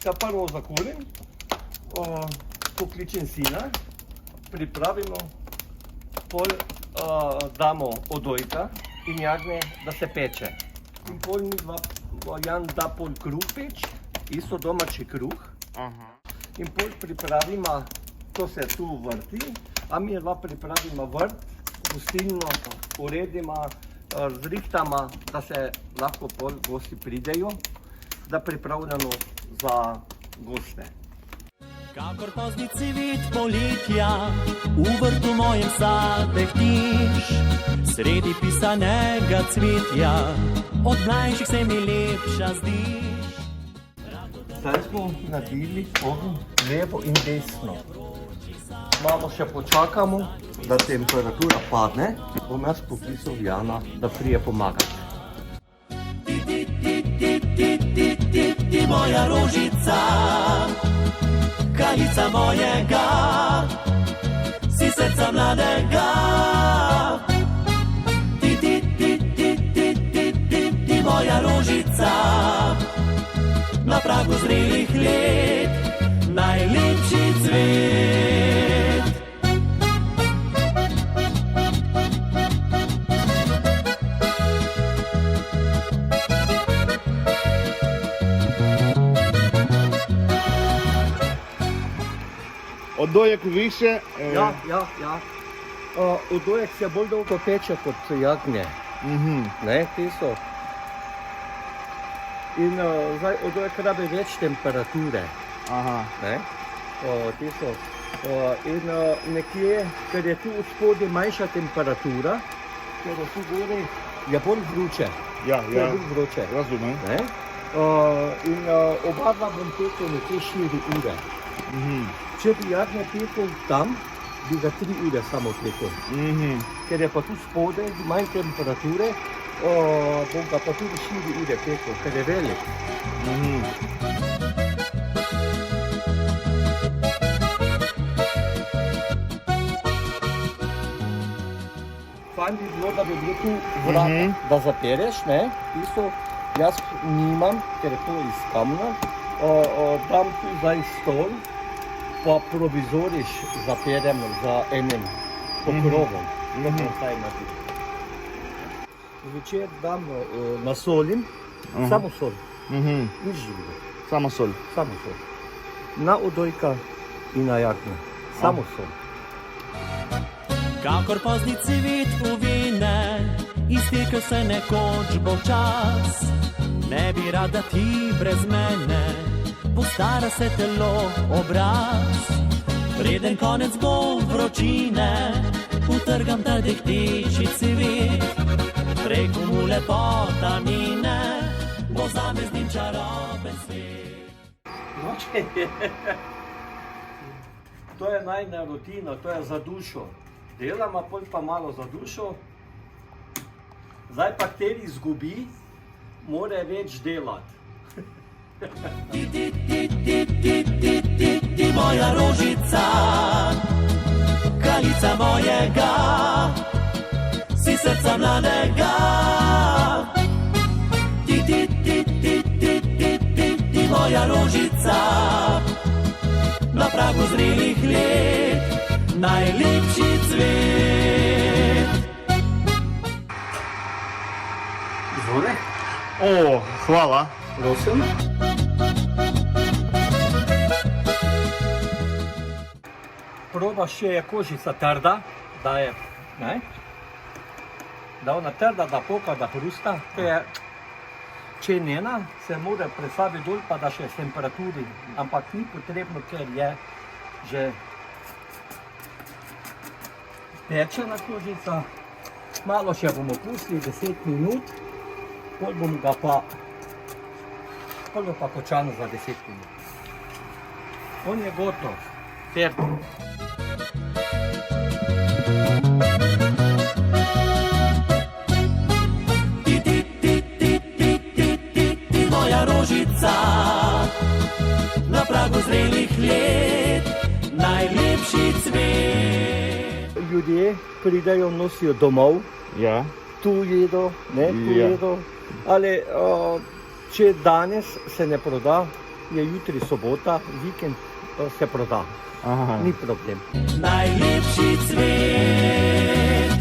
Da prvo zakulim, pokličem sina, pripravimo, pol damo odojka in jagnje, da se peče. In pol mi Jan da pol kruh peč, isto domači kruh. In pol pripravimo, to se tu vrti, a mi pripravimo vrt, gostilno uredimo, zrihtamo, da se lahko pol gosti pridejo, da pripravljamo za goste. Kakor pozni cvet poletja, v vrtu mojem sadek tiš, sredi pisanega cvetja, od mlajših se mi lepša zdiš. Zdaj smo naredili ogenj levo in desno. Malo še počakamo, da temperatura padne, bom jaz poklical Jana, da prije pomagati. Ti moja rožica, kraljica mojega, si srca mladega. Ti moja rožica, na pragu zrelih let, najlepši cvet. Odojek više... Ja. Odojek se bolj dolgo peče kot jagnje. Ne, ti so. In zdaj odojek rabi več temperature. Ne, ti so. In nekje, ker je tu v spodnji manjša temperatura, ker je tu gori, je bolj vroče. Ja, bolj vroče. razumem. Ne? In oba dva bom pekel nekje 4 ure. Če bi jagnje pekel tam, bi ga 3 ure samo pekel. Ker je pa tu spodaj manj temperature, bom ga pa tudi 4 ure pekel, ker je velik. Fajn bi bilo, da bi bilo tu vrata, da zapereš, ne? Tisto jaz nimam, ker je to iz kamna. Dam tu zdaj stol, pa provizoriš zaperem za enim pokrovom. Zvečer dam nasolim, samo sol, nič drugega. Samo sol. Samo sol. Na odojka in na jagnje, samo sol. Kakor pozni cvet uvine, iztekel se nekoč bo čas. Ne bi rada ti brez mene, postara se telo, obraz. Preden konec bo vročine, utrgam ta dehteči cvet. Preko mu lepota mine, bo zame z njim čaroben svet. To je najna rutina, to je za dušo. Delamo pol pa malo za dušo. Zdaj pa kateri izgubi, mora več delati. Ti moja rožica, kraljica mojega, si srca mladega. Ti moja rožica, na pragu zrelih let, najlepši cvet. Izvoli. Hvala. Prosim. Probaš, če je kožica trda, da je, ne? Da ona trda, da poka, da hrusta. Če je njena, se mora predstaviti dol, pa da še s temperaturi. Ampak ni potrebno, ker je že pečena kožica. Malo še bomo pustili, 10 minut. Pol bomo ga pa kočano za 10 minut. On je gotov. Fertig. Ti moja rožica, na pragu zrelih let, najlepši cvet. Ljudje pridejo, nosijo domov. Ja. tu jedo, ne tu Ja. jedo. Ali če danes se ne proda, je jutri sobota, vikend se proda. Aha. Ni problem. Najlepši cvet